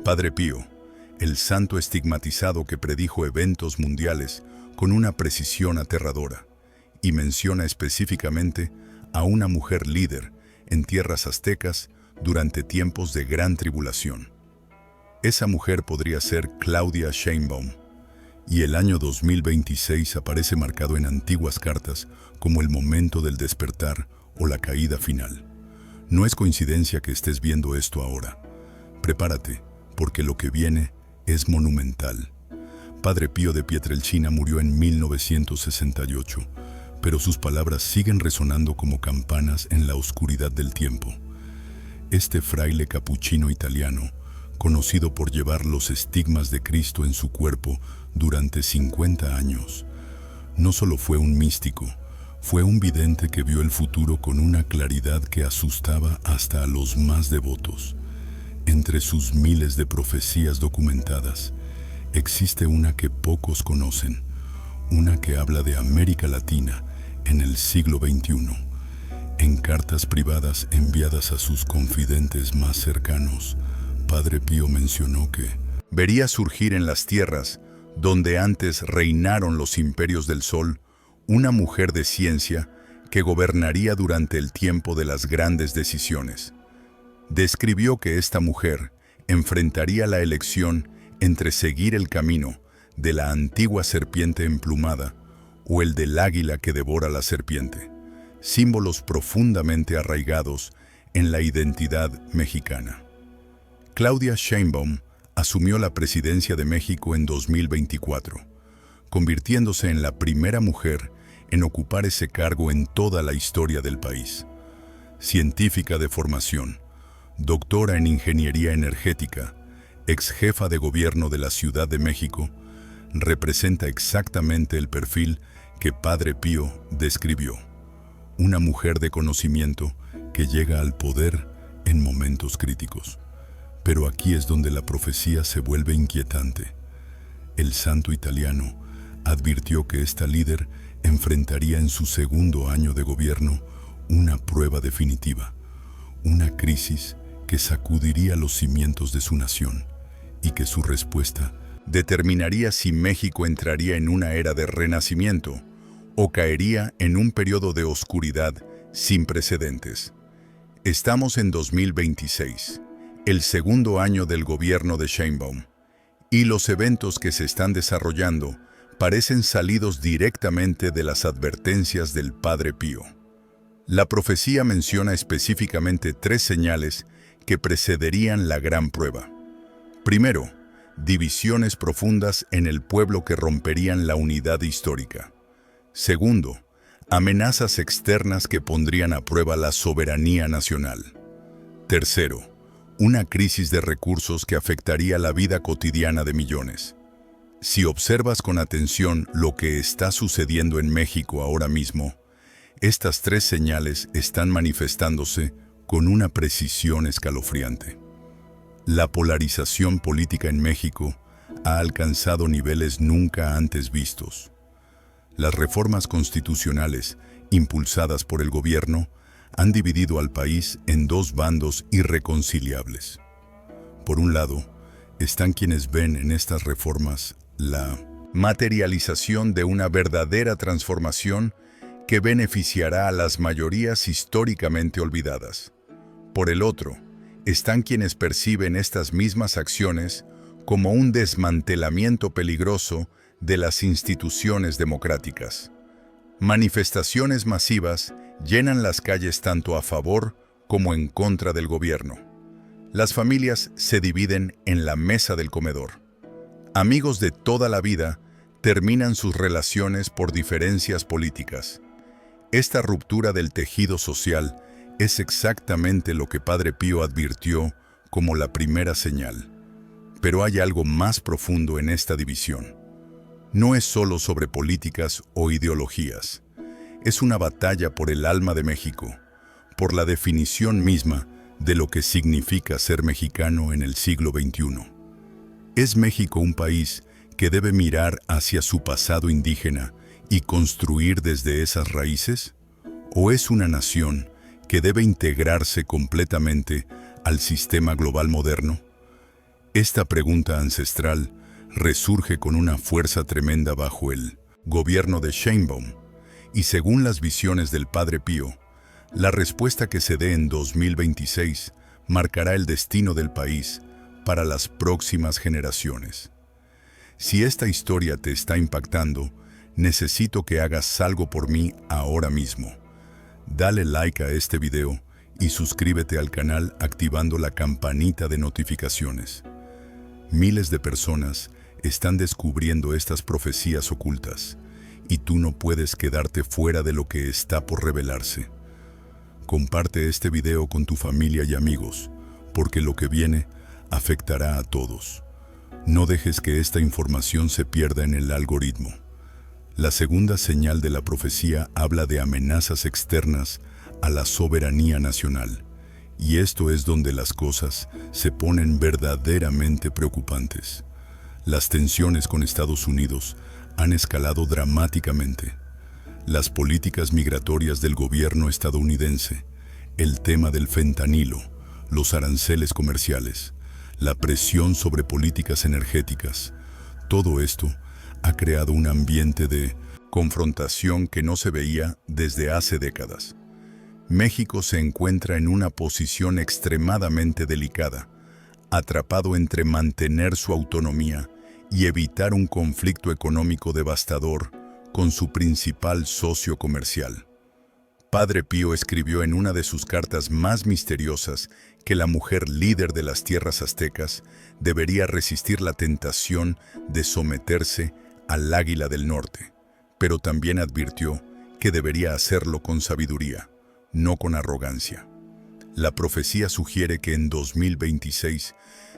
Padre Pío, el santo estigmatizado que predijo eventos mundiales con una precisión aterradora, y menciona específicamente a una mujer líder en tierras aztecas durante tiempos de gran tribulación. Esa mujer podría ser Claudia Sheinbaum, y el año 2026 aparece marcado en antiguas cartas como el momento del despertar o la caída final. No es coincidencia que estés viendo esto ahora. Prepárate, porque lo que viene es monumental. Padre Pío de Pietrelcina murió en 1968, pero sus palabras siguen resonando como campanas en la oscuridad del tiempo. Este fraile capuchino italiano, conocido por llevar los estigmas de Cristo en su cuerpo durante 50 años, no solo fue un místico, fue un vidente que vio el futuro con una claridad que asustaba hasta a los más devotos. Entre sus miles de profecías documentadas, existe una que pocos conocen, una que habla de América Latina en el siglo XXI. En cartas privadas enviadas a sus confidentes más cercanos, Padre Pío mencionó que vería surgir en las tierras donde antes reinaron los imperios del sol, una mujer de ciencia que gobernaría durante el tiempo de las grandes decisiones. Describió que esta mujer enfrentaría la elección entre seguir el camino de la antigua serpiente emplumada o el del águila que devora la serpiente, símbolos profundamente arraigados en la identidad mexicana. Claudia Sheinbaum asumió la presidencia de México en 2024, convirtiéndose en la primera mujer en ocupar ese cargo en toda la historia del país. Científica de formación, doctora en ingeniería energética, ex jefa de gobierno de la Ciudad de México, representa exactamente el perfil que Padre Pío describió. Una mujer de conocimiento que llega al poder en momentos críticos. Pero aquí es donde la profecía se vuelve inquietante. El santo italiano advirtió que esta líder enfrentaría en su segundo año de gobierno una prueba definitiva, una crisis que sacudiría los cimientos de su nación y que su respuesta determinaría si México entraría en una era de renacimiento o caería en un periodo de oscuridad sin precedentes. Estamos en 2026, el segundo año del gobierno de Sheinbaum, y los eventos que se están desarrollando parecen salidos directamente de las advertencias del Padre Pío. La profecía menciona específicamente 3 señales que precederían la gran prueba. Primero, divisiones profundas en el pueblo que romperían la unidad histórica. Segundo, amenazas externas que pondrían a prueba la soberanía nacional. Tercero, una crisis de recursos que afectaría la vida cotidiana de millones. Si observas con atención lo que está sucediendo en México ahora mismo, estas 3 señales están manifestándose con una precisión escalofriante. La polarización política en México ha alcanzado niveles nunca antes vistos. Las reformas constitucionales impulsadas por el gobierno han dividido al país en 2 bandos irreconciliables. Por un lado, están quienes ven en estas reformas la materialización de una verdadera transformación que beneficiará a las mayorías históricamente olvidadas. Por el otro, están quienes perciben estas mismas acciones como un desmantelamiento peligroso de las instituciones democráticas. Manifestaciones masivas llenan las calles tanto a favor como en contra del gobierno. Las familias se dividen en la mesa del comedor. Amigos de toda la vida terminan sus relaciones por diferencias políticas. Esta ruptura del tejido social es exactamente lo que Padre Pío advirtió como la primera señal. Pero hay algo más profundo en esta división. No es solo sobre políticas o ideologías. Es una batalla por el alma de México, por la definición misma de lo que significa ser mexicano en el siglo XXI. ¿Es México un país que debe mirar hacia su pasado indígena y construir desde esas raíces? ¿O es una nación que debe integrarse completamente al sistema global moderno? Esta pregunta ancestral resurge con una fuerza tremenda bajo el gobierno de Sheinbaum, y según las visiones del Padre Pío, la respuesta que se dé en 2026 marcará el destino del país para las próximas generaciones. Si esta historia te está impactando, necesito que hagas algo por mí ahora mismo. Dale like a este video y suscríbete al canal activando la campanita de notificaciones. Miles de personas están descubriendo estas profecías ocultas y tú no puedes quedarte fuera de lo que está por revelarse. Comparte este video con tu familia y amigos, porque lo que viene afectará a todos. No dejes que esta información se pierda en el algoritmo. La segunda señal de la profecía habla de amenazas externas a la soberanía nacional, y esto es donde las cosas se ponen verdaderamente preocupantes. Las tensiones con Estados Unidos han escalado dramáticamente. Las políticas migratorias del gobierno estadounidense, el tema del fentanilo, los aranceles comerciales, la presión sobre políticas energéticas, todo esto ha creado un ambiente de confrontación que no se veía desde hace décadas. México se encuentra en una posición extremadamente delicada, atrapado entre mantener su autonomía y evitar un conflicto económico devastador con su principal socio comercial. Padre Pío escribió en una de sus cartas más misteriosas que la mujer líder de las tierras aztecas debería resistir la tentación de someterse al águila del norte, pero también advirtió que debería hacerlo con sabiduría, no con arrogancia. La profecía sugiere que en 2026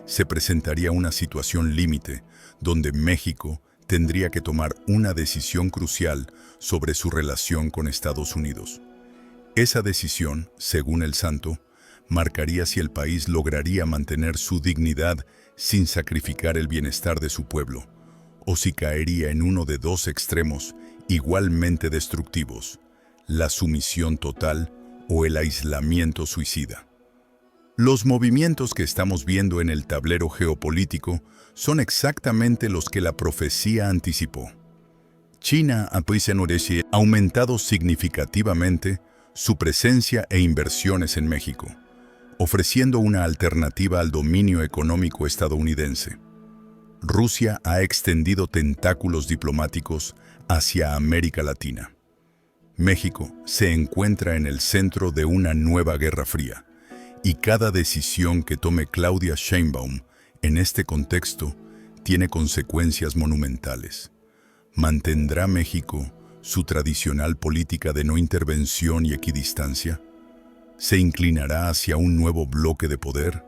se presentaría una situación límite donde México tendría que tomar una decisión crucial sobre su relación con Estados Unidos. Esa decisión, según el santo, marcaría si el país lograría mantener su dignidad sin sacrificar el bienestar de su pueblo, o si caería en uno de dos extremos igualmente destructivos, la sumisión total o el aislamiento suicida. Los movimientos que estamos viendo en el tablero geopolítico son exactamente los que la profecía anticipó. China ha aumentado significativamente su presencia e inversiones en México, ofreciendo una alternativa al dominio económico estadounidense. Rusia ha extendido tentáculos diplomáticos hacia América Latina. México se encuentra en el centro de una nueva Guerra Fría, y cada decisión que tome Claudia Sheinbaum en este contexto tiene consecuencias monumentales. ¿Mantendrá México su tradicional política de no intervención y equidistancia? ¿Se inclinará hacia un nuevo bloque de poder?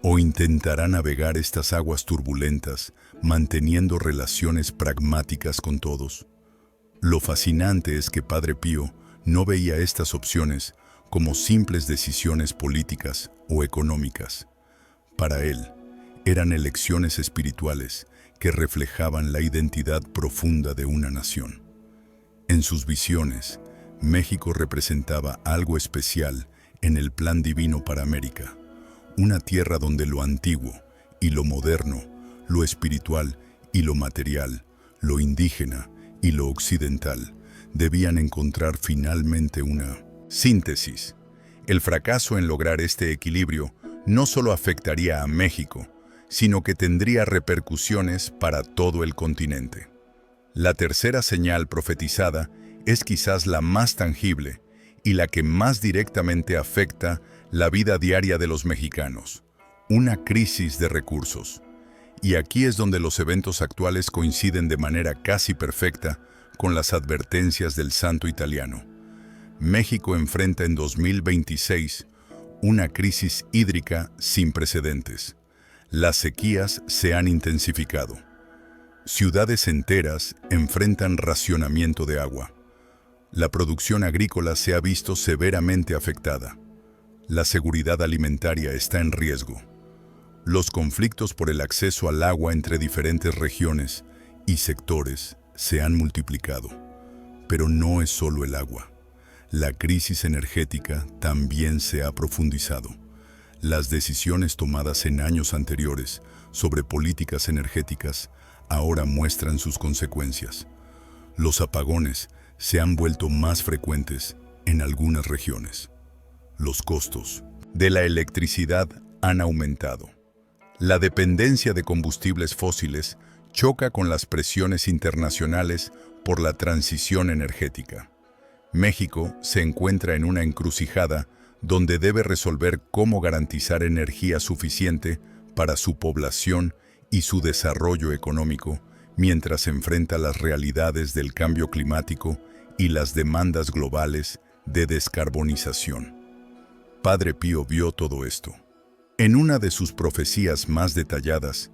¿O intentará navegar estas aguas turbulentas manteniendo relaciones pragmáticas con todos? Lo fascinante es que Padre Pío no veía estas opciones como simples decisiones políticas o económicas. Para él, eran elecciones espirituales que reflejaban la identidad profunda de una nación. En sus visiones, México representaba algo especial en el plan divino para América, una tierra donde lo antiguo y lo moderno, lo espiritual y lo material, lo indígena y lo occidental, debían encontrar finalmente una síntesis. El fracaso en lograr este equilibrio no solo afectaría a México, sino que tendría repercusiones para todo el continente. La tercera señal profetizada es quizás la más tangible y la que más directamente afecta la vida diaria de los mexicanos: una crisis de recursos. Y aquí es donde los eventos actuales coinciden de manera casi perfecta con las advertencias del santo italiano. México enfrenta en 2026 una crisis hídrica sin precedentes. Las sequías se han intensificado. Ciudades enteras enfrentan racionamiento de agua. La producción agrícola se ha visto severamente afectada. La seguridad alimentaria está en riesgo. Los conflictos por el acceso al agua entre diferentes regiones y sectores se han multiplicado. Pero no es solo el agua. La crisis energética también se ha profundizado. Las decisiones tomadas en años anteriores sobre políticas energéticas ahora muestran sus consecuencias. Los apagones se han vuelto más frecuentes en algunas regiones. Los costos de la electricidad han aumentado. La dependencia de combustibles fósiles choca con las presiones internacionales por la transición energética. México se encuentra en una encrucijada donde debe resolver cómo garantizar energía suficiente para su población y su desarrollo económico, mientras enfrenta las realidades del cambio climático y las demandas globales de descarbonización. Padre Pío vio todo esto. En una de sus profecías más detalladas,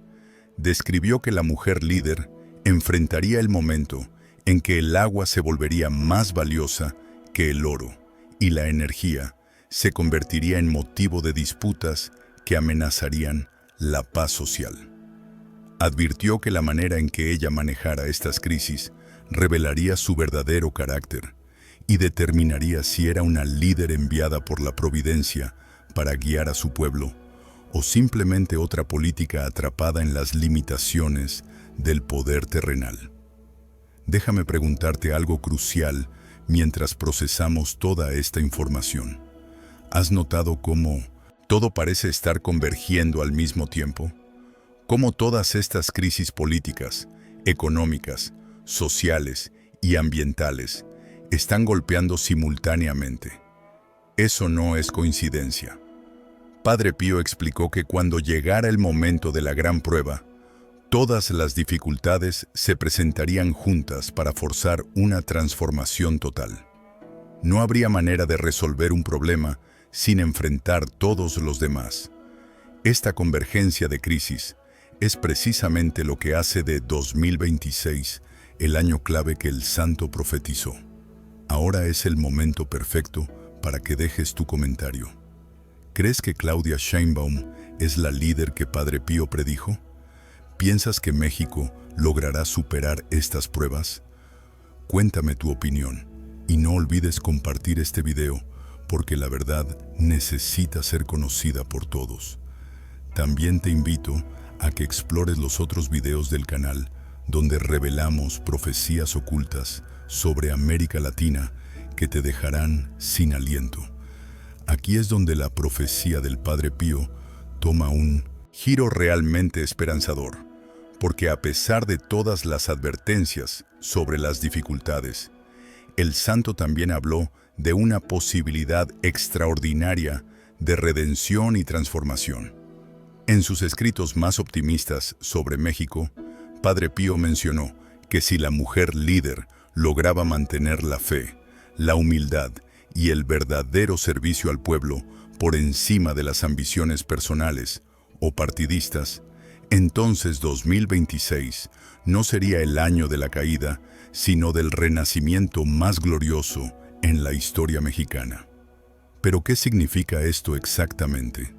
describió que la mujer líder enfrentaría el momento en que el agua se volvería más valiosa que el oro y la energía se convertiría en motivo de disputas que amenazarían la paz social. Advirtió que la manera en que ella manejara estas crisis revelaría su verdadero carácter y determinaría si era una líder enviada por la providencia para guiar a su pueblo o simplemente otra política atrapada en las limitaciones del poder terrenal. Déjame preguntarte algo crucial mientras procesamos toda esta información. ¿Has notado cómo todo parece estar convergiendo al mismo tiempo? ¿Cómo todas estas crisis políticas, económicas, sociales y ambientales están golpeando simultáneamente? Eso no es coincidencia. Padre Pío explicó que cuando llegara el momento de la gran prueba, todas las dificultades se presentarían juntas para forzar una transformación total. No habría manera de resolver un problema sin enfrentar todos los demás. Esta convergencia de crisis es precisamente lo que hace de 2026 el año clave que el santo profetizó. Ahora es el momento perfecto para que dejes tu comentario. ¿Crees que Claudia Sheinbaum es la líder que Padre Pío predijo? ¿Piensas que México logrará superar estas pruebas? Cuéntame tu opinión y no olvides compartir este video porque la verdad necesita ser conocida por todos. También te invito a que explores los otros videos del canal donde revelamos profecías ocultas sobre América Latina que te dejarán sin aliento. Aquí es donde la profecía del Padre Pío toma un giro realmente esperanzador, porque a pesar de todas las advertencias sobre las dificultades, el santo también habló de una posibilidad extraordinaria de redención y transformación. En sus escritos más optimistas sobre México, Padre Pío mencionó que si la mujer líder lograba mantener la fe, la humildad y el verdadero servicio al pueblo por encima de las ambiciones personales o partidistas, entonces 2026 no sería el año de la caída, sino del renacimiento más glorioso en la historia mexicana. ¿Pero qué significa esto exactamente?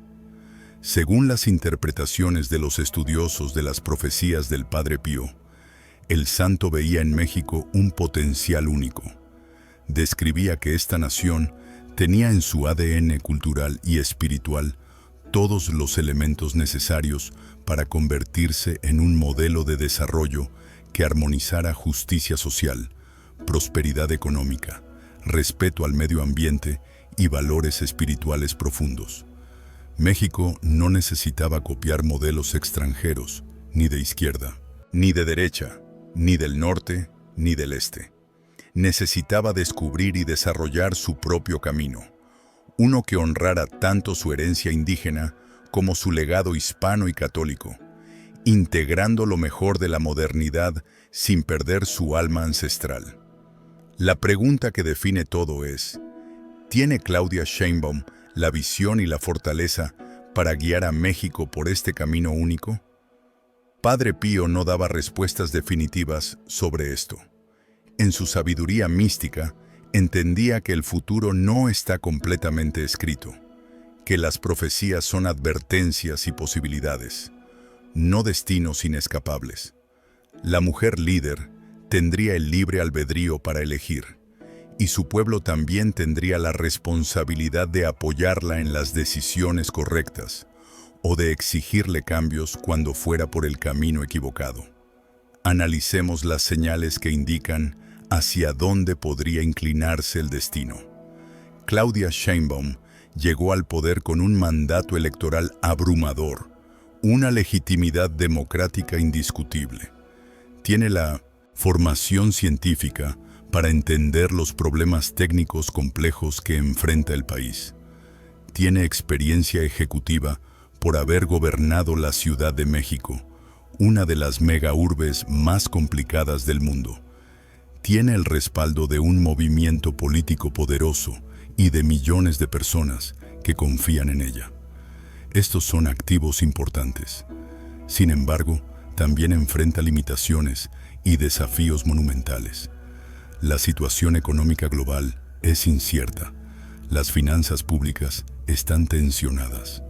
Según las interpretaciones de los estudiosos de las profecías del Padre Pío, el santo veía en México un potencial único. Describía que esta nación tenía en su ADN cultural y espiritual todos los elementos necesarios para convertirse en un modelo de desarrollo que armonizara justicia social, prosperidad económica, respeto al medio ambiente y valores espirituales profundos. México no necesitaba copiar modelos extranjeros, ni de izquierda, ni de derecha, ni del norte, ni del este. Necesitaba descubrir y desarrollar su propio camino, uno que honrara tanto su herencia indígena como su legado hispano y católico, integrando lo mejor de la modernidad sin perder su alma ancestral. La pregunta que define todo es, ¿tiene Claudia Sheinbaum la visión y la fortaleza para guiar a México por este camino único? Padre Pío no daba respuestas definitivas sobre esto. En su sabiduría mística, entendía que el futuro no está completamente escrito, que las profecías son advertencias y posibilidades, no destinos inescapables. La mujer líder tendría el libre albedrío para elegir, y su pueblo también tendría la responsabilidad de apoyarla en las decisiones correctas o de exigirle cambios cuando fuera por el camino equivocado. Analicemos las señales que indican hacia dónde podría inclinarse el destino. Claudia Sheinbaum llegó al poder con un mandato electoral abrumador, una legitimidad democrática indiscutible. Tiene la formación científica para entender los problemas técnicos complejos que enfrenta el país. Tiene experiencia ejecutiva por haber gobernado la Ciudad de México, una de las megaurbes más complicadas del mundo. Tiene el respaldo de un movimiento político poderoso y de millones de personas que confían en ella. Estos son activos importantes. Sin embargo, también enfrenta limitaciones y desafíos monumentales. La situación económica global es incierta. Las finanzas públicas están tensionadas.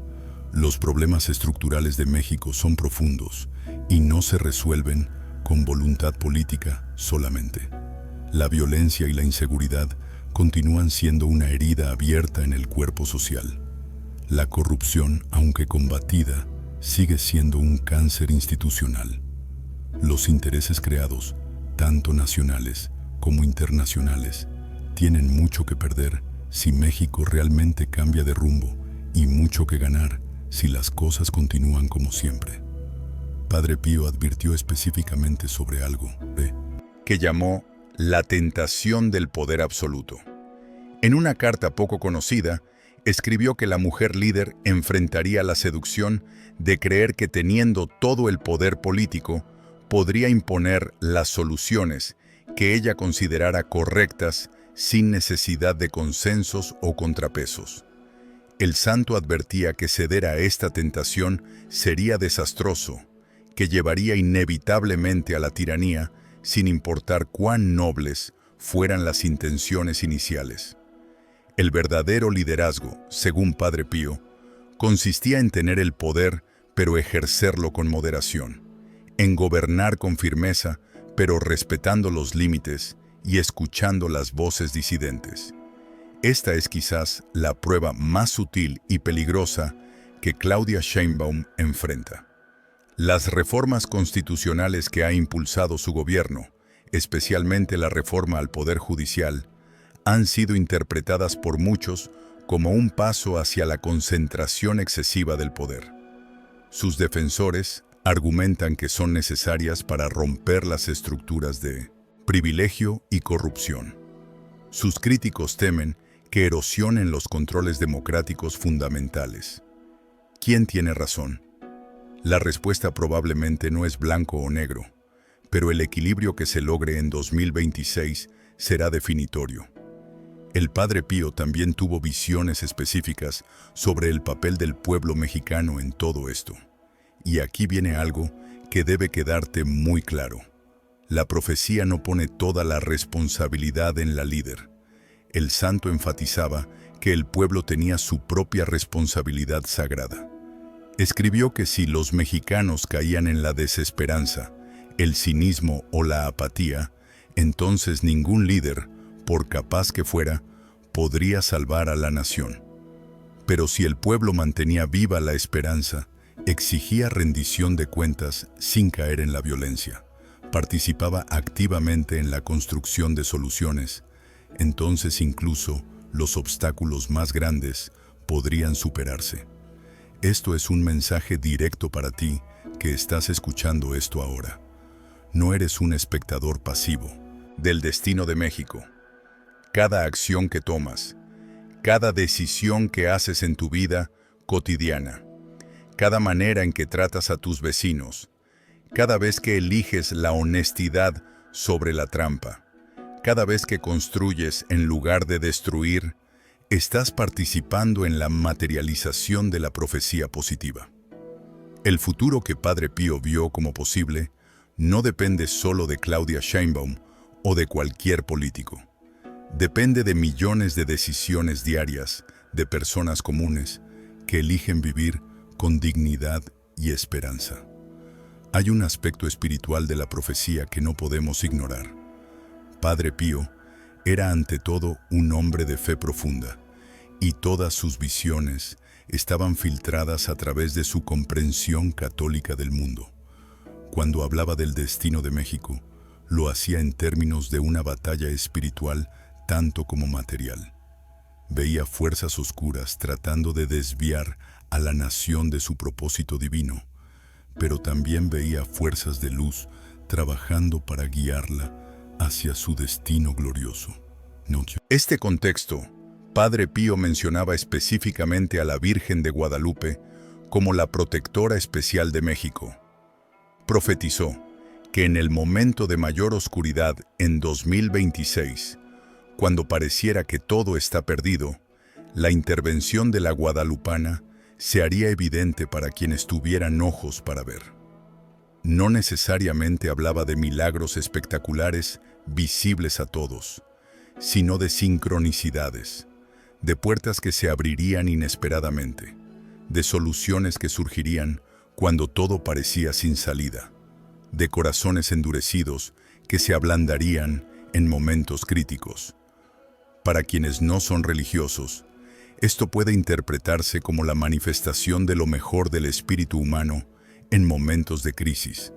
Los problemas estructurales de México son profundos y no se resuelven con voluntad política solamente. La violencia y la inseguridad continúan siendo una herida abierta en el cuerpo social. La corrupción, aunque combatida, sigue siendo un cáncer institucional. Los intereses creados, tanto nacionales como internacionales, tienen mucho que perder si México realmente cambia de rumbo y mucho que ganar si las cosas continúan como siempre. Padre Pío advirtió específicamente sobre algo que llamó la tentación del poder absoluto. En una carta poco conocida, escribió que la mujer líder enfrentaría la seducción de creer que teniendo todo el poder político, podría imponer las soluciones que ella considerara correctas sin necesidad de consensos o contrapesos. El santo advertía que ceder a esta tentación sería desastroso, que llevaría inevitablemente a la tiranía, sin importar cuán nobles fueran las intenciones iniciales. El verdadero liderazgo, según Padre Pío, consistía en tener el poder, pero ejercerlo con moderación, en gobernar con firmeza, pero respetando los límites y escuchando las voces disidentes. Esta es quizás la prueba más sutil y peligrosa que Claudia Sheinbaum enfrenta. Las reformas constitucionales que ha impulsado su gobierno, especialmente la reforma al Poder Judicial, han sido interpretadas por muchos como un paso hacia la concentración excesiva del poder. Sus defensores argumentan que son necesarias para romper las estructuras de privilegio y corrupción. Sus críticos temen que erosionen los controles democráticos fundamentales. ¿Quién tiene razón? La respuesta probablemente no es blanco o negro, pero el equilibrio que se logre en 2026 será definitorio. El Padre Pío también tuvo visiones específicas sobre el papel del pueblo mexicano en todo esto. Y aquí viene algo que debe quedarte muy claro. La profecía no pone toda la responsabilidad en la líder. El santo enfatizaba que el pueblo tenía su propia responsabilidad sagrada. Escribió que si los mexicanos caían en la desesperanza, el cinismo o la apatía, entonces ningún líder, por capaz que fuera, podría salvar a la nación. Pero si el pueblo mantenía viva la esperanza, exigía rendición de cuentas sin caer en la violencia, participaba activamente en la construcción de soluciones, entonces incluso los obstáculos más grandes podrían superarse. Esto es un mensaje directo para ti que estás escuchando esto ahora. No eres un espectador pasivo del destino de México. Cada acción que tomas, cada decisión que haces en tu vida cotidiana, cada manera en que tratas a tus vecinos, cada vez que eliges la honestidad sobre la trampa, cada vez que construyes en lugar de destruir, estás participando en la materialización de la profecía positiva. El futuro que Padre Pío vio como posible no depende solo de Claudia Sheinbaum o de cualquier político. Depende de millones de decisiones diarias de personas comunes que eligen vivir con dignidad y esperanza. Hay un aspecto espiritual de la profecía que no podemos ignorar. Padre Pío Era ante todo un hombre de fe profunda, y todas sus visiones estaban filtradas a través de su comprensión católica del mundo. Cuando hablaba del destino de México, lo hacía en términos de una batalla espiritual tanto como material. Veía fuerzas oscuras tratando de desviar a la nación de su propósito divino, pero también veía fuerzas de luz trabajando para guiarla hacia su destino glorioso. Este contexto, Padre Pío mencionaba específicamente a la Virgen de Guadalupe como la protectora especial de México. Profetizó que en el momento de mayor oscuridad en 2026, cuando pareciera que todo está perdido, la intervención de la guadalupana se haría evidente para quienes tuvieran ojos para ver. No necesariamente hablaba de milagros espectaculares visibles a todos, sino de sincronicidades, de puertas que se abrirían inesperadamente, de soluciones que surgirían cuando todo parecía sin salida, de corazones endurecidos que se ablandarían en momentos críticos. Para quienes no son religiosos, esto puede interpretarse como la manifestación de lo mejor del espíritu humano en momentos de crisis,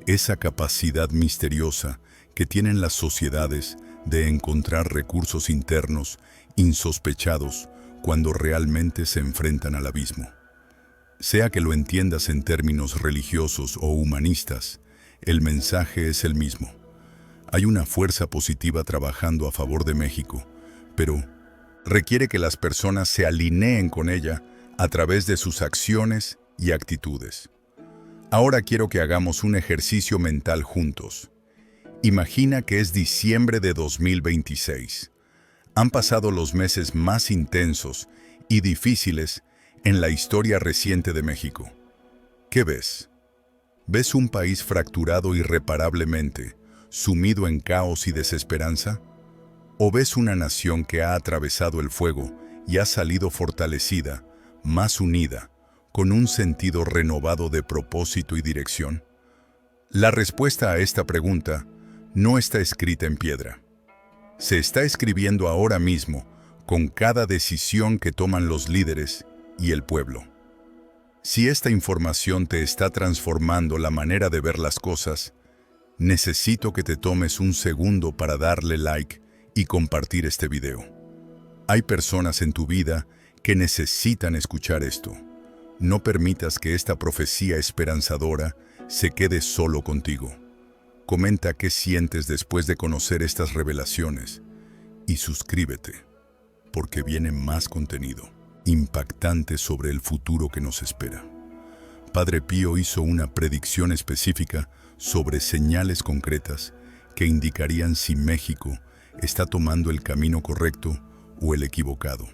esa capacidad misteriosa que tienen las sociedades de encontrar recursos internos insospechados cuando realmente se enfrentan al abismo. Sea que lo entiendas en términos religiosos o humanistas, el mensaje es el mismo. Hay una fuerza positiva trabajando a favor de México, pero requiere que las personas se alineen con ella a través de sus acciones y actitudes. Ahora quiero que hagamos un ejercicio mental juntos. Imagina que es diciembre de 2026. Han pasado los meses más intensos y difíciles en la historia reciente de México. ¿Qué ves? ¿Ves un país fracturado irreparablemente, sumido en caos y desesperanza? ¿O ves una nación que ha atravesado el fuego y ha salido fortalecida, más unida, con un sentido renovado de propósito y dirección? La respuesta a esta pregunta no está escrita en piedra. Se está escribiendo ahora mismo con cada decisión que toman los líderes y el pueblo. Si esta información te está transformando la manera de ver las cosas, necesito que te tomes un segundo para darle like y compartir este video. Hay personas en tu vida que necesitan escuchar esto. No permitas que esta profecía esperanzadora se quede solo contigo. Comenta qué sientes después de conocer estas revelaciones y suscríbete, porque viene más contenido impactante sobre el futuro que nos espera. Padre Pío hizo una predicción específica sobre señales concretas que indicarían si México está tomando el camino correcto o el equivocado.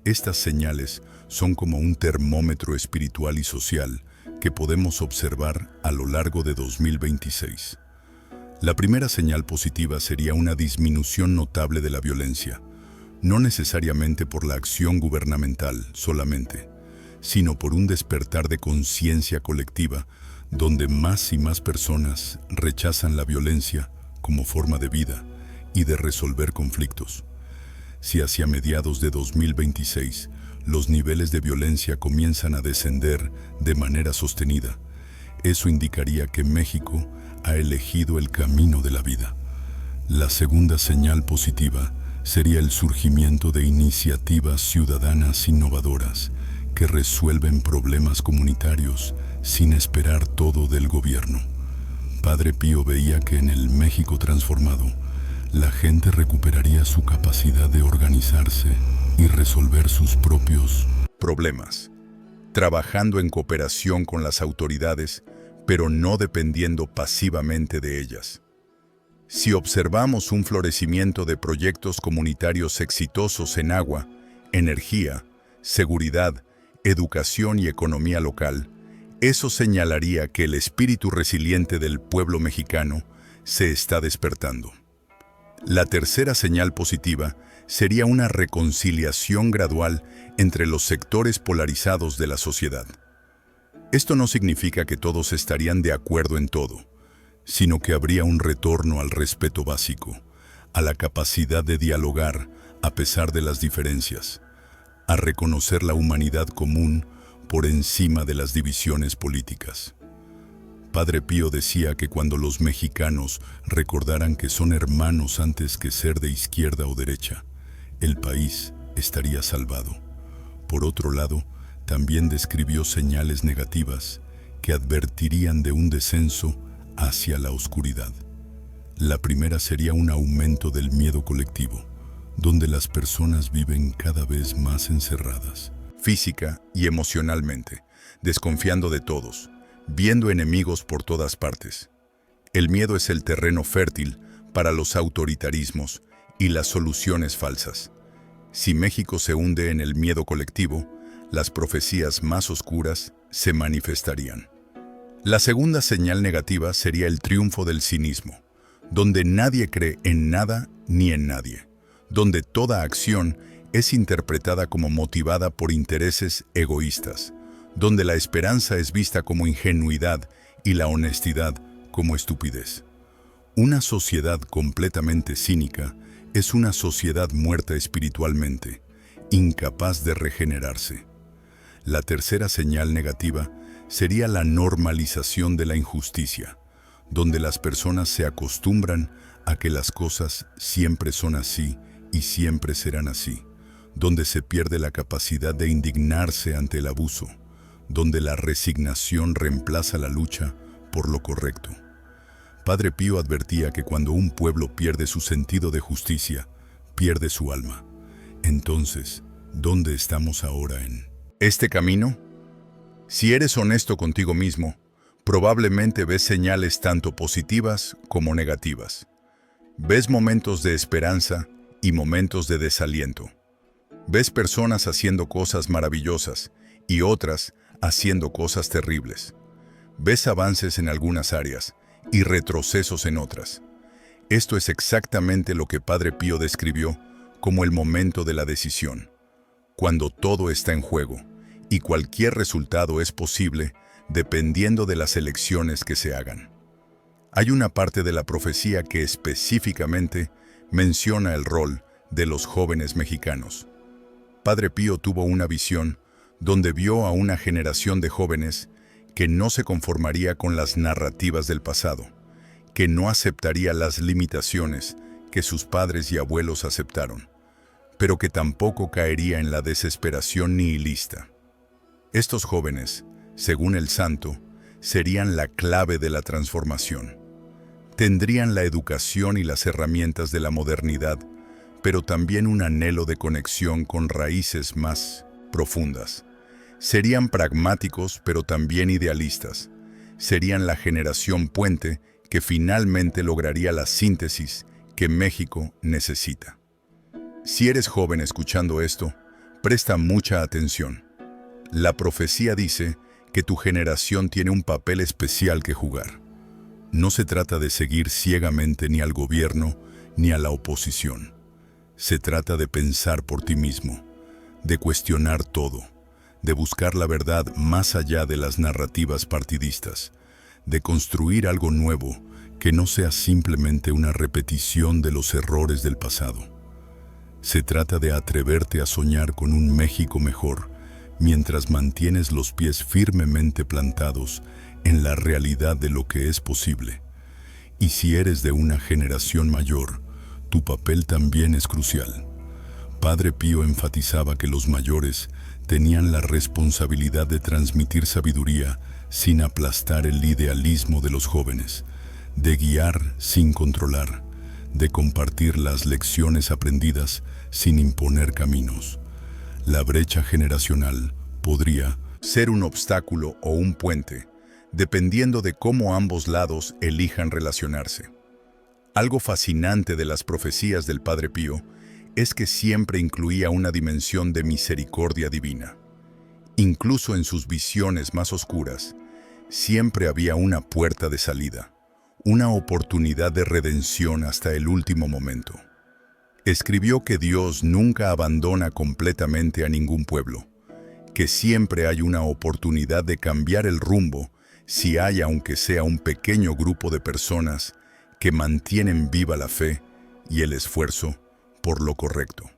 Estas señales son como un termómetro espiritual y social que podemos observar a lo largo de 2026. La primera señal positiva sería una disminución notable de la violencia, no necesariamente por la acción gubernamental solamente, sino por un despertar de conciencia colectiva donde más y más personas rechazan la violencia como forma de vida y de resolver conflictos. Si hacia mediados de 2026 los niveles de violencia comienzan a descender de manera sostenida, eso indicaría que México ha elegido el camino de la vida. La segunda señal positiva sería el surgimiento de iniciativas ciudadanas innovadoras que resuelven problemas comunitarios sin esperar todo del gobierno. Padre Pío veía que en el México transformado, la gente recuperaría su capacidad de organizarse y resolver sus propios problemas, trabajando en cooperación con las autoridades, pero no dependiendo pasivamente de ellas. Si observamos un florecimiento de proyectos comunitarios exitosos en agua, energía, seguridad, educación y economía local, eso señalaría que el espíritu resiliente del pueblo mexicano se está despertando. La tercera señal positiva sería una reconciliación gradual entre los sectores polarizados de la sociedad. Esto no significa que todos estarían de acuerdo en todo, sino que habría un retorno al respeto básico, a la capacidad de dialogar a pesar de las diferencias, a reconocer la humanidad común por encima de las divisiones políticas. Padre Pío decía que cuando los mexicanos recordaran que son hermanos antes que ser de izquierda o derecha, el país estaría salvado. Por otro lado, también describió señales negativas que advertirían de un descenso hacia la oscuridad. La primera sería un aumento del miedo colectivo, donde las personas viven cada vez más encerradas, física y emocionalmente, desconfiando de todos, viendo enemigos por todas partes. El miedo es el terreno fértil para los autoritarismos y las soluciones falsas. Si México se hunde en el miedo colectivo, las profecías más oscuras se manifestarían. La segunda señal negativa sería el triunfo del cinismo, donde nadie cree en nada ni en nadie, donde toda acción es interpretada como motivada por intereses egoístas, donde la esperanza es vista como ingenuidad y la honestidad como estupidez. Una sociedad completamente cínica es una sociedad muerta espiritualmente, incapaz de regenerarse. La tercera señal negativa sería la normalización de la injusticia, donde las personas se acostumbran a que las cosas siempre son así y siempre serán así, donde se pierde la capacidad de indignarse ante el abuso, donde la resignación reemplaza la lucha por lo correcto. Padre Pío advertía que cuando un pueblo pierde su sentido de justicia, pierde su alma. Entonces, ¿dónde estamos ahora en este camino? Si eres honesto contigo mismo, probablemente ves señales tanto positivas como negativas. Ves momentos de esperanza y momentos de desaliento. Ves personas haciendo cosas maravillosas y otras haciendo cosas terribles. Ves avances en algunas áreas y retrocesos en otras. Esto es exactamente lo que Padre Pío describió como el momento de la decisión, cuando todo está en juego y cualquier resultado es posible dependiendo de las elecciones que se hagan. Hay una parte de la profecía que específicamente menciona el rol de los jóvenes mexicanos. Padre Pío tuvo una visión donde vio a una generación de jóvenes que no se conformaría con las narrativas del pasado, que no aceptaría las limitaciones que sus padres y abuelos aceptaron, pero que tampoco caería en la desesperación nihilista. Estos jóvenes, según el santo, serían la clave de la transformación. Tendrían la educación y las herramientas de la modernidad, pero también un anhelo de conexión con raíces más profundas. Serían pragmáticos, pero también idealistas. Serían la generación puente que finalmente lograría la síntesis que México necesita. Si eres joven escuchando esto, presta mucha atención. La profecía dice que tu generación tiene un papel especial que jugar. No se trata de seguir ciegamente ni al gobierno ni a la oposición. Se trata de pensar por ti mismo, de cuestionar todo, de buscar la verdad más allá de las narrativas partidistas, de construir algo nuevo que no sea simplemente una repetición de los errores del pasado. Se trata de atreverte a soñar con un México mejor, mientras mantienes los pies firmemente plantados en la realidad de lo que es posible. Y si eres de una generación mayor, tu papel también es crucial. Padre Pío enfatizaba que los mayores tenían la responsabilidad de transmitir sabiduría sin aplastar el idealismo de los jóvenes, de guiar sin controlar, de compartir las lecciones aprendidas sin imponer caminos. La brecha generacional podría ser un obstáculo o un puente, dependiendo de cómo ambos lados elijan relacionarse. Algo fascinante de las profecías del Padre Pío es que siempre incluía una dimensión de misericordia divina. Incluso en sus visiones más oscuras, siempre había una puerta de salida, una oportunidad de redención hasta el último momento. Escribió que Dios nunca abandona completamente a ningún pueblo, que siempre hay una oportunidad de cambiar el rumbo si hay, aunque sea un pequeño grupo de personas que mantienen viva la fe y el esfuerzo por lo correcto.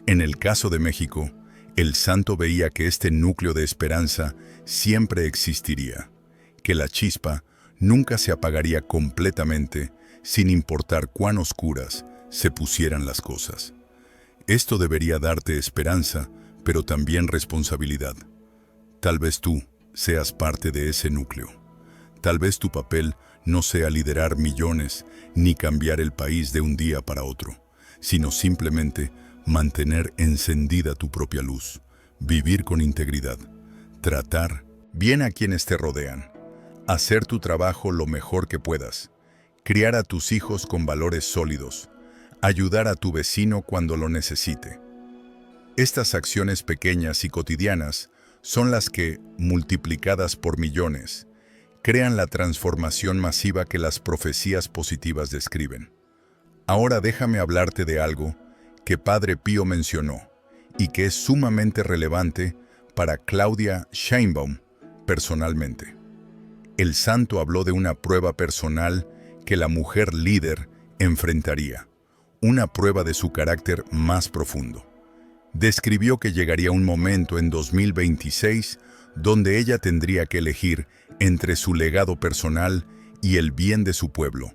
En el caso de México, el santo veía que este núcleo de esperanza siempre existiría, que la chispa nunca se apagaría completamente sin importar cuán oscuras se pusieran las cosas. Esto debería darte esperanza, pero también responsabilidad. Tal vez tú seas parte de ese núcleo. Tal vez tu papel no sea liderar millones ni cambiar el país de un día para otro, sino simplemente mantener encendida tu propia luz, vivir con integridad, tratar bien a quienes te rodean, hacer tu trabajo lo mejor que puedas, criar a tus hijos con valores sólidos, ayudar a tu vecino cuando lo necesite. Estas acciones pequeñas y cotidianas son las que, multiplicadas por millones, crean la transformación masiva que las profecías positivas describen. Ahora déjame hablarte de algo que Padre Pío mencionó y que es sumamente relevante para Claudia Sheinbaum personalmente. El santo habló de una prueba personal que la mujer líder enfrentaría, una prueba de su carácter más profundo. Describió que llegaría un momento en 2026 donde ella tendría que elegir entre su legado personal y el bien de su pueblo,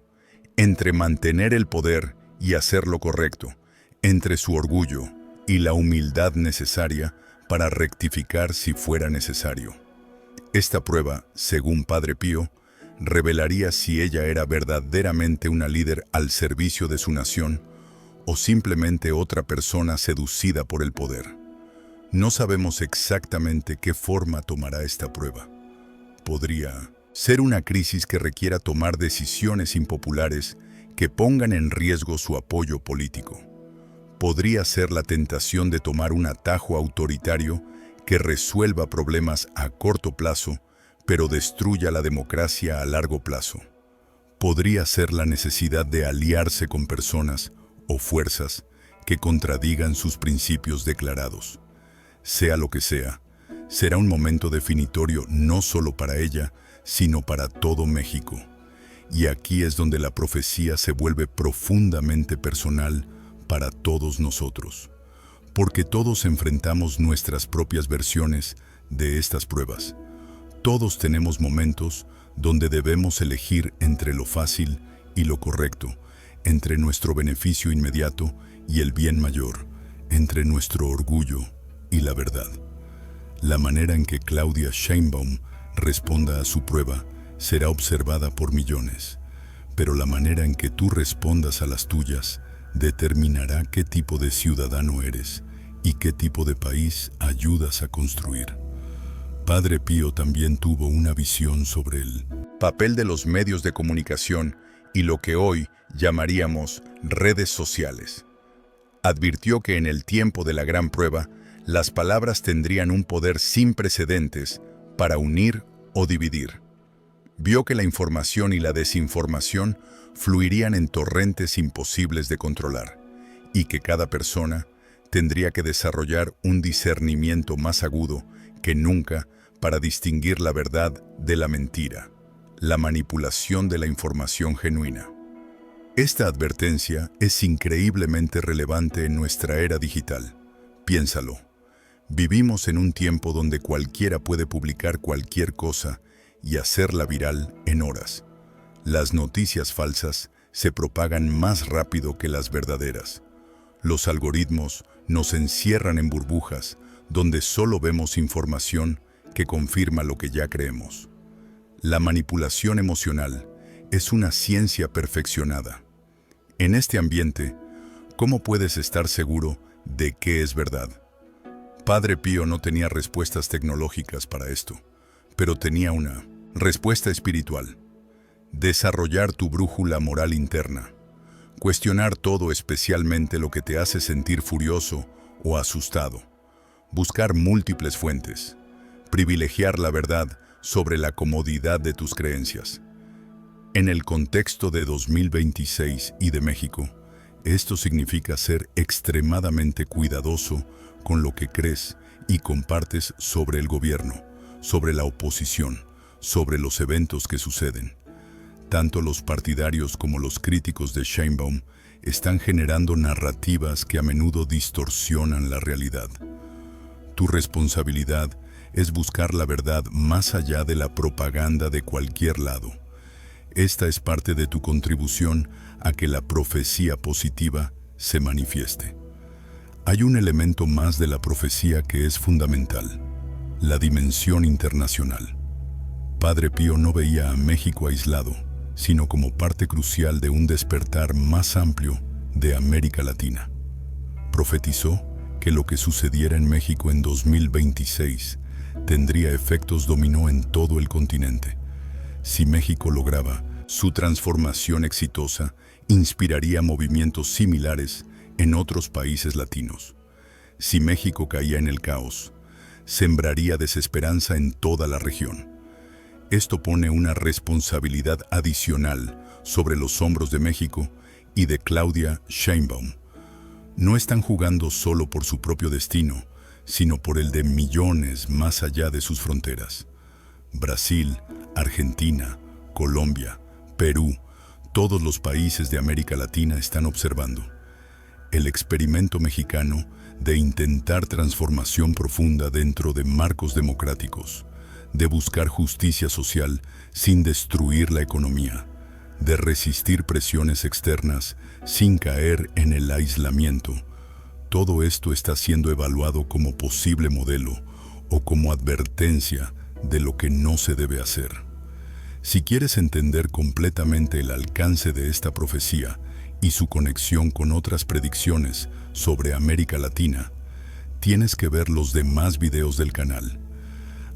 entre mantener el poder y hacer lo correcto, entre su orgullo y la humildad necesaria para rectificar si fuera necesario. Esta prueba, según Padre Pío, revelaría si ella era verdaderamente una líder al servicio de su nación o simplemente otra persona seducida por el poder. No sabemos exactamente qué forma tomará esta prueba. Podría ser una crisis que requiera tomar decisiones impopulares que pongan en riesgo su apoyo político. Podría ser la tentación de tomar un atajo autoritario que resuelva problemas a corto plazo, pero destruya la democracia a largo plazo. Podría ser la necesidad de aliarse con personas o fuerzas que contradigan sus principios declarados. Sea lo que sea, será un momento definitorio no solo para ella, sino para todo México. Y aquí es donde la profecía se vuelve profundamente personal para todos nosotros, porque todos enfrentamos nuestras propias versiones de estas pruebas. Todos tenemos momentos donde debemos elegir entre lo fácil y lo correcto, entre nuestro beneficio inmediato y el bien mayor, entre nuestro orgullo y la verdad. La manera en que Claudia Sheinbaum responda a su prueba será observada por millones, pero la manera en que tú respondas a las tuyas determinará qué tipo de ciudadano eres y qué tipo de país ayudas a construir. Padre Pío también tuvo una visión sobre el papel de los medios de comunicación y lo que hoy llamaríamos redes sociales. Advirtió que en el tiempo de la gran prueba, las palabras tendrían un poder sin precedentes para unir o dividir. Vio que la información y la desinformación fluirían en torrentes imposibles de controlar, y que cada persona tendría que desarrollar un discernimiento más agudo que nunca para distinguir la verdad de la mentira, la manipulación de la información genuina. Esta advertencia es increíblemente relevante en nuestra era digital. Piénsalo. Vivimos en un tiempo donde cualquiera puede publicar cualquier cosa y hacerla viral en horas. Las noticias falsas se propagan más rápido que las verdaderas. Los algoritmos nos encierran en burbujas donde solo vemos información que confirma lo que ya creemos. La manipulación emocional es una ciencia perfeccionada. En este ambiente, ¿cómo puedes estar seguro de qué es verdad? Padre Pío no tenía respuestas tecnológicas para esto, pero tenía una respuesta espiritual. Desarrollar tu brújula moral interna. Cuestionar todo, especialmente lo que te hace sentir furioso o asustado. Buscar múltiples fuentes. Privilegiar la verdad sobre la comodidad de tus creencias. En el contexto de 2026 y de México, esto significa ser extremadamente cuidadoso con lo que crees y compartes sobre el gobierno, sobre la oposición, sobre los eventos que suceden. Tanto los partidarios como los críticos de Sheinbaum están generando narrativas que a menudo distorsionan la realidad. Tu responsabilidad es buscar la verdad más allá de la propaganda de cualquier lado. Esta es parte de tu contribución a que la profecía positiva se manifieste. Hay un elemento más de la profecía que es fundamental: la dimensión internacional. Padre Pío no veía a México aislado, sino como parte crucial de un despertar más amplio de América Latina. Profetizó que lo que sucediera en México en 2026 tendría efectos dominó en todo el continente. Si México lograba su transformación exitosa, inspiraría movimientos similares en otros países latinos. Si México caía en el caos, sembraría desesperanza en toda la región. Esto pone una responsabilidad adicional sobre los hombros de México y de Claudia Sheinbaum. No están jugando solo por su propio destino, sino por el de millones más allá de sus fronteras. Brasil, Argentina, Colombia, Perú, todos los países de América Latina están observando. El experimento mexicano de intentar transformación profunda dentro de marcos democráticos, de buscar justicia social sin destruir la economía, de resistir presiones externas sin caer en el aislamiento. Todo esto está siendo evaluado como posible modelo o como advertencia de lo que no se debe hacer. Si quieres entender completamente el alcance de esta profecía y su conexión con otras predicciones sobre América Latina, tienes que ver los demás videos del canal.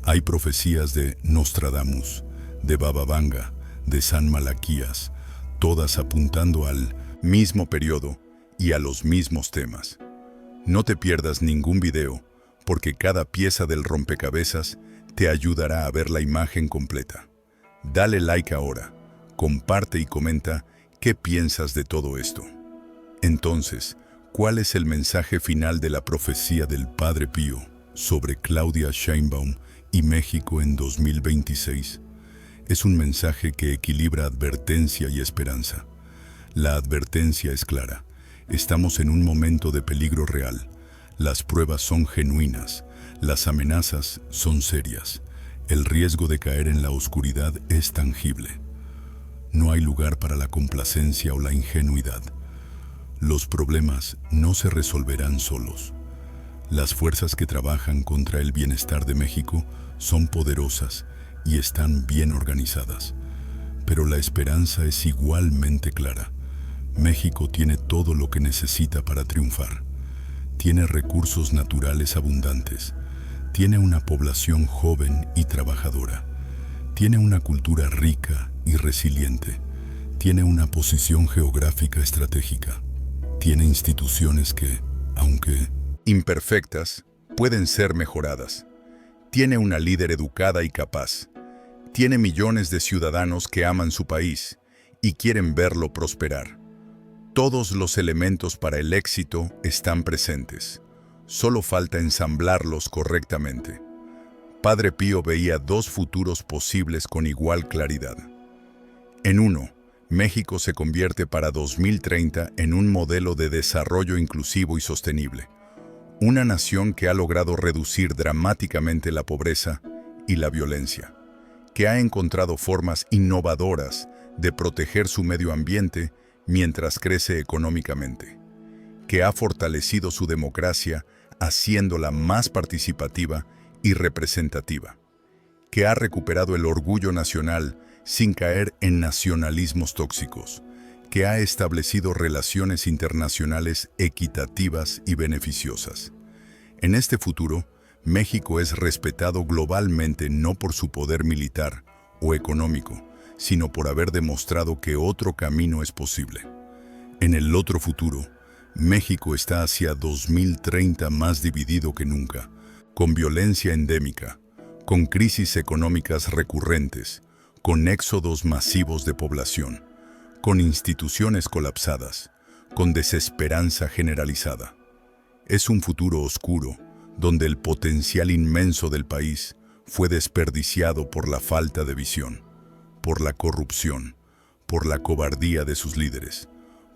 Hay profecías de Nostradamus, de Baba Vanga, de San Malaquías, todas apuntando al mismo periodo y a los mismos temas. No te pierdas ningún video, porque cada pieza del rompecabezas te ayudará a ver la imagen completa. Dale like ahora, comparte y comenta qué piensas de todo esto. Entonces, ¿cuál es el mensaje final de la profecía del Padre Pío sobre Claudia Sheinbaum y México en 2026? Es un mensaje que equilibra advertencia y esperanza. La advertencia es clara. Estamos en un momento de peligro real. Las pruebas son genuinas. Las amenazas son serias. El riesgo de caer en la oscuridad es tangible. No hay lugar para la complacencia o la ingenuidad. Los problemas no se resolverán solos. Las fuerzas que trabajan contra el bienestar de México son poderosas y están bien organizadas. Pero la esperanza es igualmente clara. México tiene todo lo que necesita para triunfar. Tiene recursos naturales abundantes. Tiene una población joven y trabajadora. Tiene una cultura rica y resiliente. Tiene una posición geográfica estratégica. Tiene instituciones que, aunque imperfectas, pueden ser mejoradas. Tiene una líder educada y capaz. Tiene millones de ciudadanos que aman su país y quieren verlo prosperar. Todos los elementos para el éxito están presentes. Solo falta ensamblarlos correctamente. Padre Pío veía dos futuros posibles con igual claridad. En uno, México se convierte para 2030 en un modelo de desarrollo inclusivo y sostenible. Una nación que ha logrado reducir dramáticamente la pobreza y la violencia, que ha encontrado formas innovadoras de proteger su medio ambiente mientras crece económicamente, que ha fortalecido su democracia haciéndola más participativa y representativa, que ha recuperado el orgullo nacional sin caer en nacionalismos tóxicos, que ha establecido relaciones internacionales equitativas y beneficiosas. En este futuro, México es respetado globalmente no por su poder militar o económico, sino por haber demostrado que otro camino es posible. En el otro futuro, México está hacia 2030 más dividido que nunca, con violencia endémica, con crisis económicas recurrentes, con éxodos masivos de población, con instituciones colapsadas, con desesperanza generalizada. Es un futuro oscuro, donde el potencial inmenso del país fue desperdiciado por la falta de visión, por la corrupción, por la cobardía de sus líderes,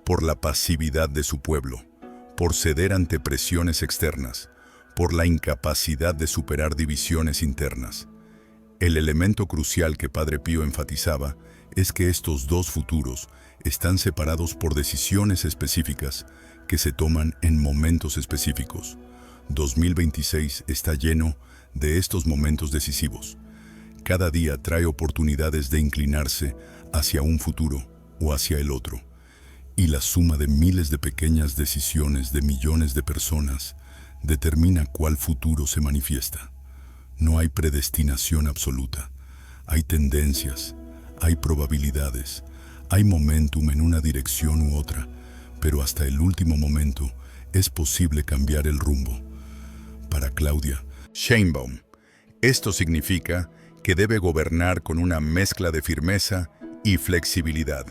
por la pasividad de su pueblo, por ceder ante presiones externas, por la incapacidad de superar divisiones internas. El elemento crucial que Padre Pío enfatizaba es que estos dos futuros están separados por decisiones específicas que se toman en momentos específicos. 2026 está lleno de estos momentos decisivos. Cada día trae oportunidades de inclinarse hacia un futuro o hacia el otro. Y la suma de miles de pequeñas decisiones de millones de personas determina cuál futuro se manifiesta. No hay predestinación absoluta. Hay tendencias, hay probabilidades, hay momentum en una dirección u otra, pero hasta el último momento es posible cambiar el rumbo. Para Claudia Sheinbaum, esto significa que debe gobernar con una mezcla de firmeza y flexibilidad,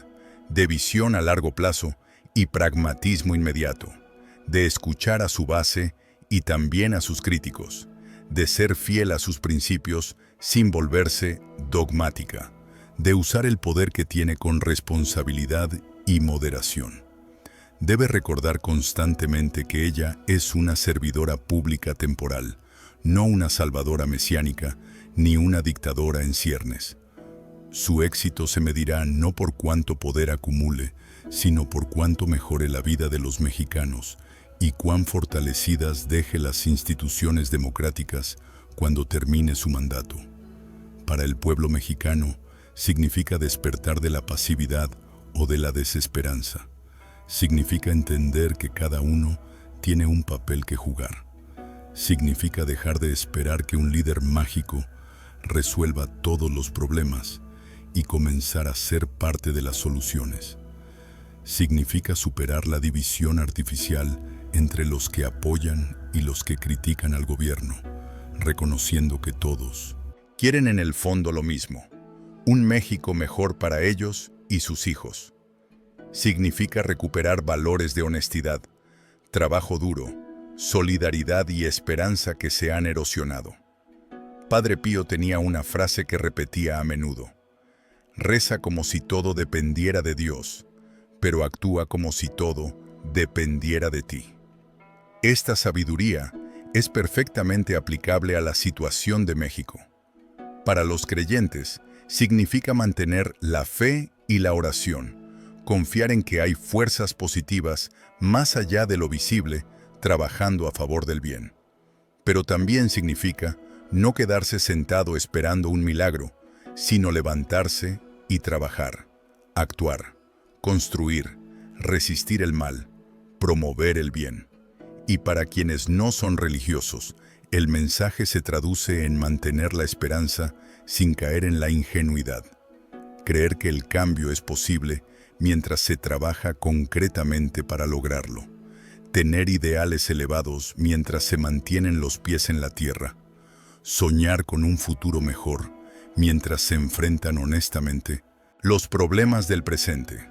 de visión a largo plazo y pragmatismo inmediato, de escuchar a su base y también a sus críticos, de ser fiel a sus principios sin volverse dogmática, de usar el poder que tiene con responsabilidad y moderación. Debe recordar constantemente que ella es una servidora pública temporal, no una salvadora mesiánica ni una dictadora en ciernes. Su éxito se medirá no por cuánto poder acumule, sino por cuánto mejore la vida de los mexicanos y cuán fortalecidas deje las instituciones democráticas cuando termine su mandato. Para el pueblo mexicano, significa despertar de la pasividad o de la desesperanza. Significa entender que cada uno tiene un papel que jugar. Significa dejar de esperar que un líder mágico resuelva todos los problemas y comenzar a ser parte de las soluciones. Significa superar la división artificial entre los que apoyan y los que critican al gobierno, reconociendo que todos quieren en el fondo lo mismo, un México mejor para ellos y sus hijos. Significa recuperar valores de honestidad, trabajo duro, solidaridad y esperanza que se han erosionado. Padre Pío tenía una frase que repetía a menudo: reza como si todo dependiera de Dios, pero actúa como si todo dependiera de ti. Esta sabiduría es perfectamente aplicable a la situación de México. Para los creyentes, significa mantener la fe y la oración, confiar en que hay fuerzas positivas más allá de lo visible, trabajando a favor del bien. Pero también significa no quedarse sentado esperando un milagro, sino levantarse y trabajar, actuar, construir, resistir el mal, promover el bien. Y para quienes no son religiosos, el mensaje se traduce en mantener la esperanza sin caer en la ingenuidad. Creer que el cambio es posible mientras se trabaja concretamente para lograrlo. Tener ideales elevados mientras se mantienen los pies en la tierra. Soñar con un futuro mejor mientras se enfrentan honestamente los problemas del presente.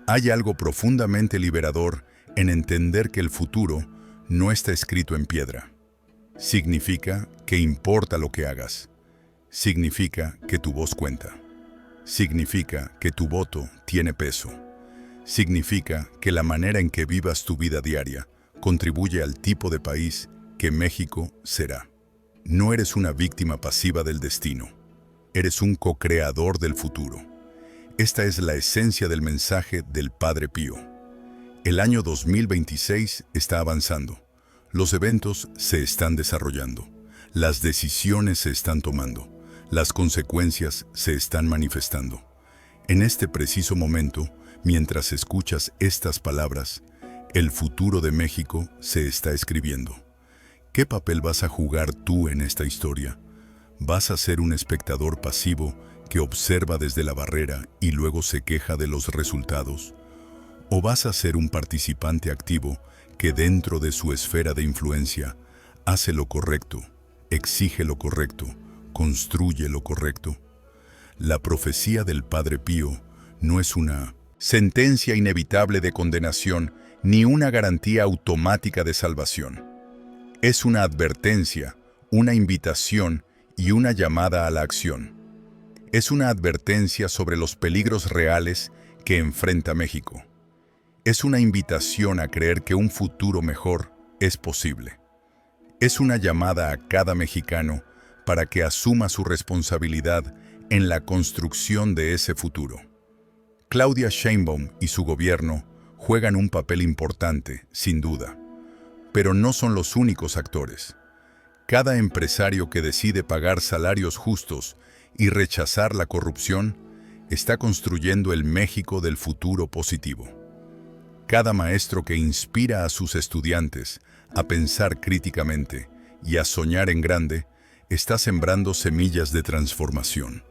Hay algo profundamente liberador en entender que el futuro no está escrito en piedra. Significa que importa lo que hagas. Significa que tu voz cuenta. Significa que tu voto tiene peso. Significa que la manera en que vivas tu vida diaria contribuye al tipo de país que México será. No eres una víctima pasiva del destino. Eres un co-creador del futuro. Esta es la esencia del mensaje del Padre Pío. El año 2026 está avanzando. Los eventos se están desarrollando. Las decisiones se están tomando. Las consecuencias se están manifestando. En este preciso momento, mientras escuchas estas palabras, el futuro de México se está escribiendo. ¿Qué papel vas a jugar tú en esta historia? ¿Vas a ser un espectador pasivo que observa desde la barrera y luego se queja de los resultados? ¿O vas a ser un participante activo que dentro de su esfera de influencia hace lo correcto, exige lo correcto, construye lo correcto? La profecía del Padre Pío no es una sentencia inevitable de condenación ni una garantía automática de salvación. Es una advertencia, una invitación y una llamada a la acción. Es una advertencia sobre los peligros reales que enfrenta México. Es una invitación a creer que un futuro mejor es posible. Es una llamada a cada mexicano para que asuma su responsabilidad en la construcción de ese futuro. Claudia Sheinbaum y su gobierno juegan un papel importante, sin duda, pero no son los únicos actores. Cada empresario que decide pagar salarios justos y rechazar la corrupción está construyendo el México del futuro positivo. Cada maestro que inspira a sus estudiantes a pensar críticamente y a soñar en grande está sembrando semillas de transformación.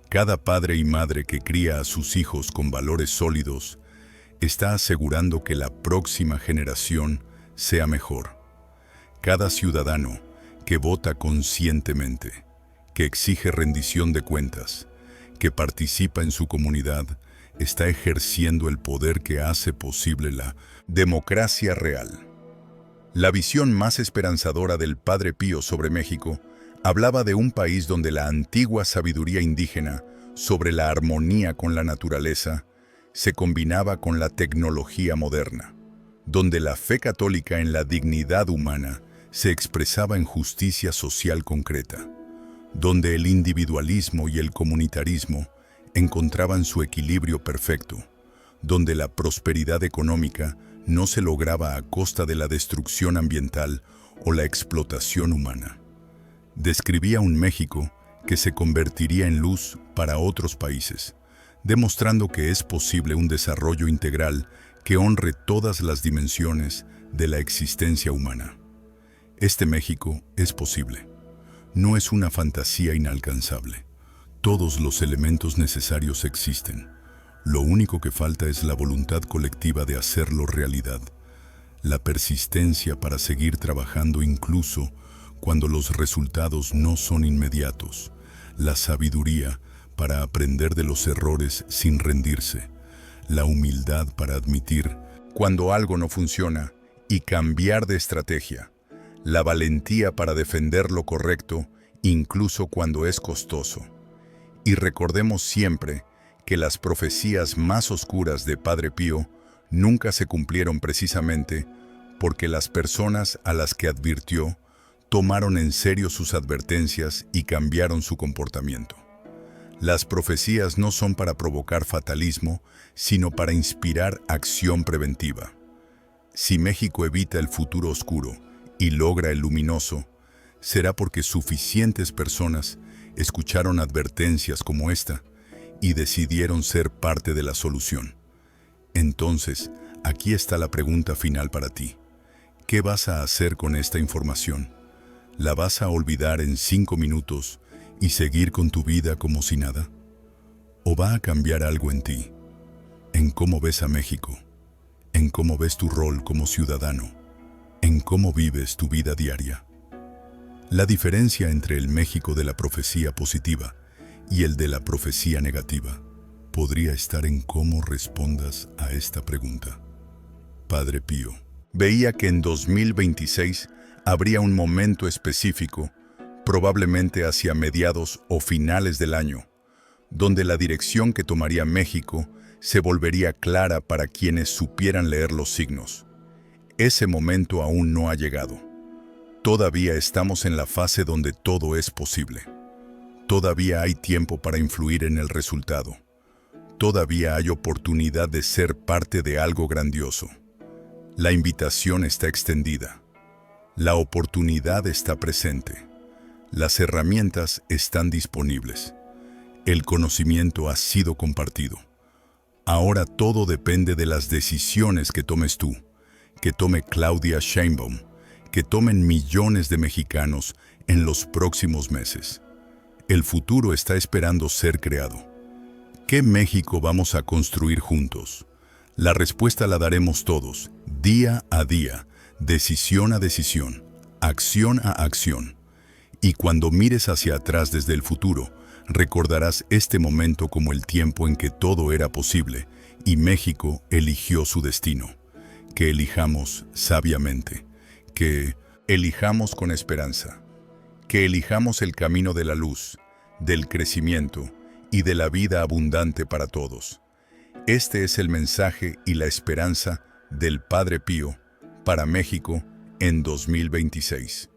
Cada padre y madre que cría a sus hijos con valores sólidos está asegurando que la próxima generación sea mejor. Cada ciudadano que vota conscientemente, que exige rendición de cuentas, que participa en su comunidad, está ejerciendo el poder que hace posible la democracia real. La visión más esperanzadora del Padre Pío sobre México hablaba de un país donde la antigua sabiduría indígena sobre la armonía con la naturaleza se combinaba con la tecnología moderna, donde la fe católica en la dignidad humana se expresaba en justicia social concreta, donde el individualismo y el comunitarismo encontraban su equilibrio perfecto, donde la prosperidad económica no se lograba a costa de la destrucción ambiental o la explotación humana. Describía un México que se convertiría en luz para otros países, demostrando que es posible un desarrollo integral que honre todas las dimensiones de la existencia humana. Este México es posible. No es una fantasía inalcanzable. Todos los elementos necesarios existen. Lo único que falta es la voluntad colectiva de hacerlo realidad, la persistencia para seguir trabajando incluso cuando los resultados no son inmediatos, la sabiduría para aprender de los errores sin rendirse, la humildad para admitir cuando algo no funciona y cambiar de estrategia, la valentía para defender lo correcto incluso cuando es costoso. Y recordemos siempre que las profecías más oscuras de Padre Pío nunca se cumplieron precisamente porque las personas a las que advirtió tomaron en serio sus advertencias y cambiaron su comportamiento. Las profecías no son para provocar fatalismo, sino para inspirar acción preventiva. Si México evita el futuro oscuro y logra el luminoso, será porque suficientes personas escucharon advertencias como esta y decidieron ser parte de la solución. Entonces, aquí está la pregunta final para ti. ¿Qué vas a hacer con esta información? ¿La vas a olvidar en 5 minutos y seguir con tu vida como si nada? ¿O va a cambiar algo en ti? En cómo ves a México, en cómo ves tu rol como ciudadano, en cómo vives tu vida diaria. La diferencia entre el México de la profecía positiva y el de la profecía negativa podría estar en cómo respondas a esta pregunta. Padre Pío veía que en 2026 habría un momento específico, probablemente hacia mediados o finales del año, donde la dirección que tomaría México se volvería clara para quienes supieran leer los signos. Ese momento aún no ha llegado. Todavía estamos en la fase donde todo es posible. Todavía hay tiempo para influir en el resultado. Todavía hay oportunidad de ser parte de algo grandioso. La invitación está extendida. La oportunidad está presente. Las herramientas están disponibles. El conocimiento ha sido compartido. Ahora todo depende de las decisiones que tomes tú, que tome Claudia Sheinbaum, que tomen millones de mexicanos en los próximos meses. El futuro está esperando ser creado. ¿Qué México vamos a construir juntos? La respuesta la daremos todos, día a día, decisión a decisión, acción a acción. Y cuando mires hacia atrás desde el futuro, recordarás este momento como el tiempo en que todo era posible y México eligió su destino. Que elijamos sabiamente, que elijamos con esperanza, que elijamos el camino de la luz, del crecimiento y de la vida abundante para todos. Este es el mensaje y la esperanza del Padre Pío para México en 2026.